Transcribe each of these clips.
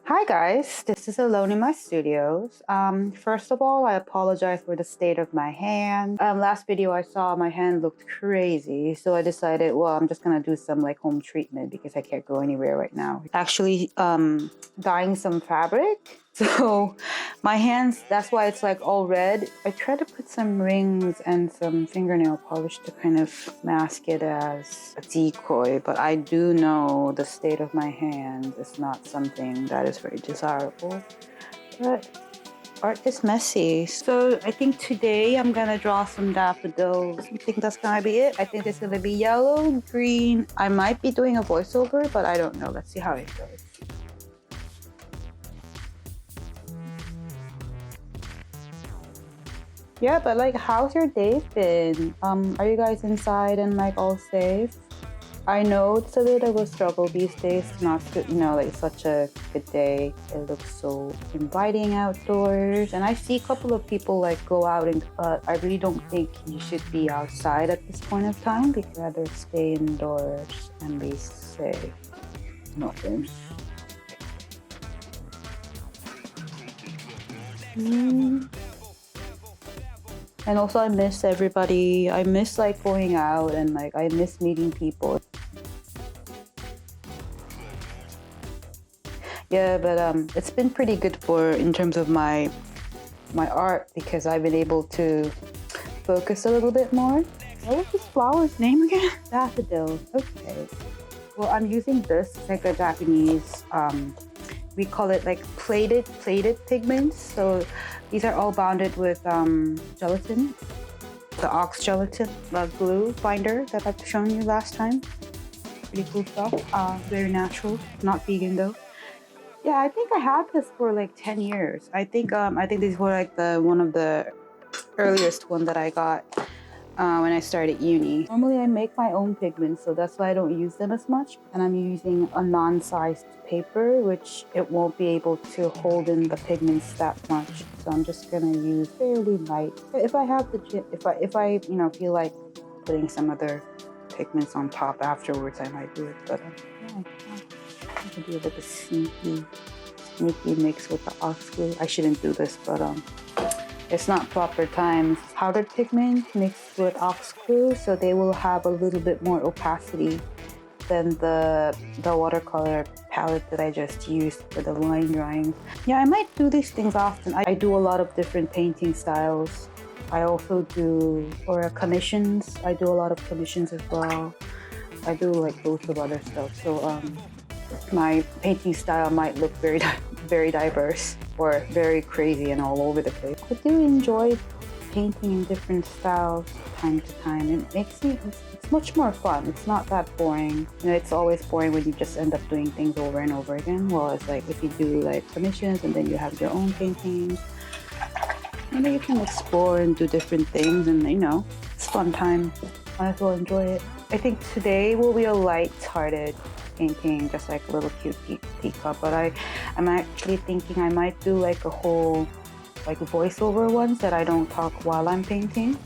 Hi guys, this is Alone in my studios. First of all, I apologize for the state of my hand. Last video I saw my hand looked crazy, so I decided, well, I'm just gonna do some like home treatment because I can't go anywhere right now. Actually, dyeing some fabric. So my hands, that's why it's like all red. I try to put some rings and some fingernail polish to kind of mask it as a decoy, but I do know the state of my hand is not something that is very desirable. But art is messy. So I think today I'm gonna draw some daffodils. I think that's gonna be it. I think it's gonna be yellow, green. I might be doing a voiceover, but I don't know. Let's see how it goes. Yeah, but like, how's your day been? Are you guys inside and like all safe? I know it's a bit of a struggle these days, not to, like such a good day. It looks so inviting outdoors. And I see a couple of people like go out, but I really don't think you should be outside at this point of time. You'd rather stay indoors and be safe. Nothing. And also I miss everybody. I miss like going out and like I miss meeting people. Yeah, but it's been pretty good in terms of my art because I've been able to focus a little bit more. What was this flower's name again? Daffodil. Okay. Well, I'm using this, it's like a Japanese, we call it like plated pigments. So these are all bounded with gelatin, the ox gelatin glue binder that I've shown you last time. Pretty cool stuff. Very natural, not vegan though. Yeah, I think I had this for like 10 years. I think these were like one of the earliest one that I got when I started uni. Normally I make my own pigments, so that's why I don't use them as much. And I'm using a non-sized paper, which it won't be able to hold in the pigments that much. So I'm just gonna use fairly light. If I have if I feel like putting some other pigments on top afterwards, I might do it. But yeah, I can do a bit of sneaky mix with the ox glue. I shouldn't do this, but it's not proper time. It's powdered pigment mixed with ox glue, so they will have a little bit more opacity than the watercolor palette that I just used for the line drawing. Yeah, I might do these things often. I do a lot of different painting styles. I also do commissions. I do a lot of commissions as well. I do like loads of other stuff. So my painting style might look very diverse or very crazy and all over the place. I do enjoy painting in different styles time to time. It makes it's much more fun. It's not that boring. It's always boring when you just end up doing things over and over again. Well, it's like if you do like commissions and then you have your own paintings, then you can explore and do different things, and it's fun time. Might as well enjoy it. I think today will be a light-hearted painting, just like a little cute teacup, but I'm actually thinking I might do like a whole like voiceover ones that I don't talk while I'm painting,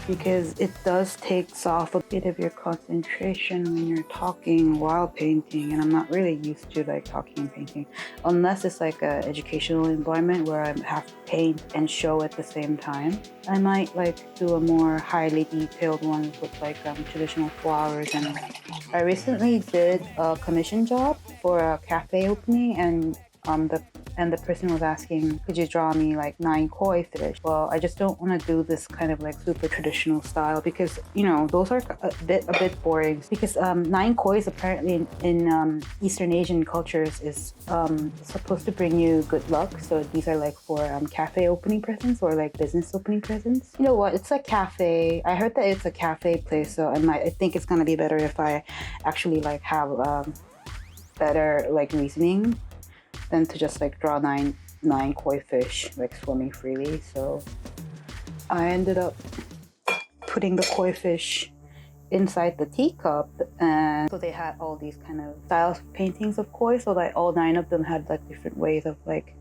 because it does takes off a bit of your concentration when you're talking while painting, and I'm not really used to like talking and painting unless it's like a educational environment where I have to paint and show at the same time. I might like do a more highly detailed one with like traditional flowers. And I recently did a commission job for a cafe opening, and the person was asking, could you draw me like 9 koi fish? Well, I just don't want to do this kind of like super traditional style because those are a bit boring, because 9 koi is apparently in Eastern Asian cultures is supposed to bring you good luck. So these are like for cafe opening presents or like business opening presents. You know what, it's a cafe. I heard that it's a cafe place, so I think it's gonna be better if I actually like have better like reasoning than to just like draw nine koi fish like swimming freely. So I ended up putting the koi fish inside the teacup, and so they had all these kind of styles of paintings of koi, so like all 9 of them had like different ways of like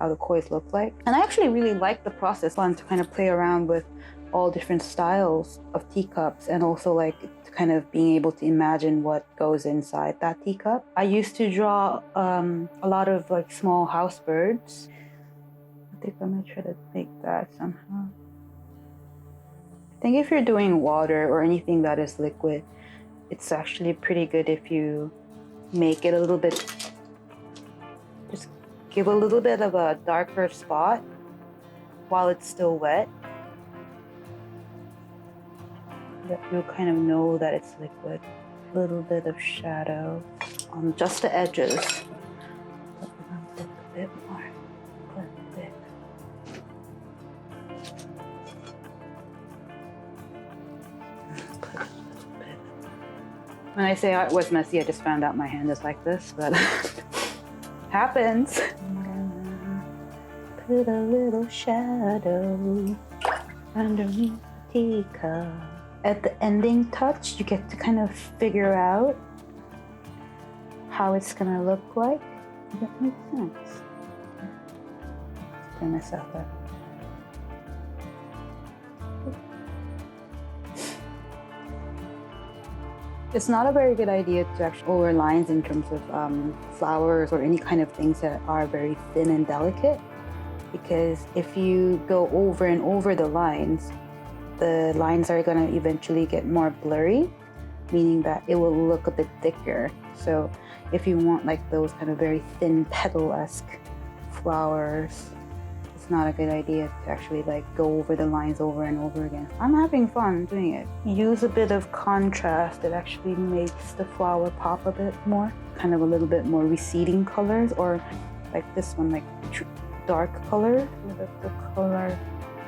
how the kois look like. And I actually really liked the process. I wanted to kind of play around with all different styles of teacups, and also like kind of being able to imagine what goes inside that teacup. I used to draw a lot of like small house birds. I think I'm gonna try to make that somehow. I think if you're doing water or anything that is liquid, it's actually pretty good if you make it a little bit, just give a little bit of a darker spot while it's still wet. That you'll kind of know that it's liquid. A little bit of shadow on just the edges. But we're gonna put a bit more. Put a bit. Put a little bit. When I say it was messy, I just found out my hand is like this, but happens. I'm gonna put a little shadow underneath the teacup. At the ending touch, you get to kind of figure out how it's gonna look like. Does that make sense? Let's turn myself up. It's not a very good idea to actually over lines in terms of flowers or any kind of things that are very thin and delicate, because if you go over and over the lines are going to eventually get more blurry, meaning that it will look a bit thicker. So if you want like those kind of very thin petal-esque flowers, it's not a good idea to actually like go over the lines over and over again. I'm having fun doing it. Use a bit of contrast. It actually makes the flower pop a bit more, kind of a little bit more receding colors, or like this one, like dark color, so that the color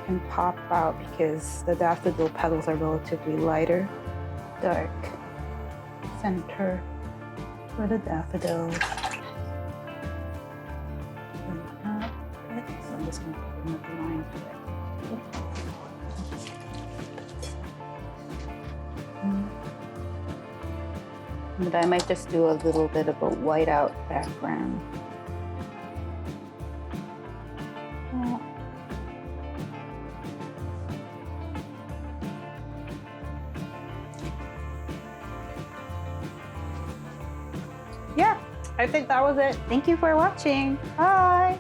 can pop out because the daffodil petals are relatively lighter. Dark center for the daffodils. So I'm just going to put another line to it. But I might just do a little bit of a whiteout background. Yeah, I think that was it. Thank you for watching. Bye.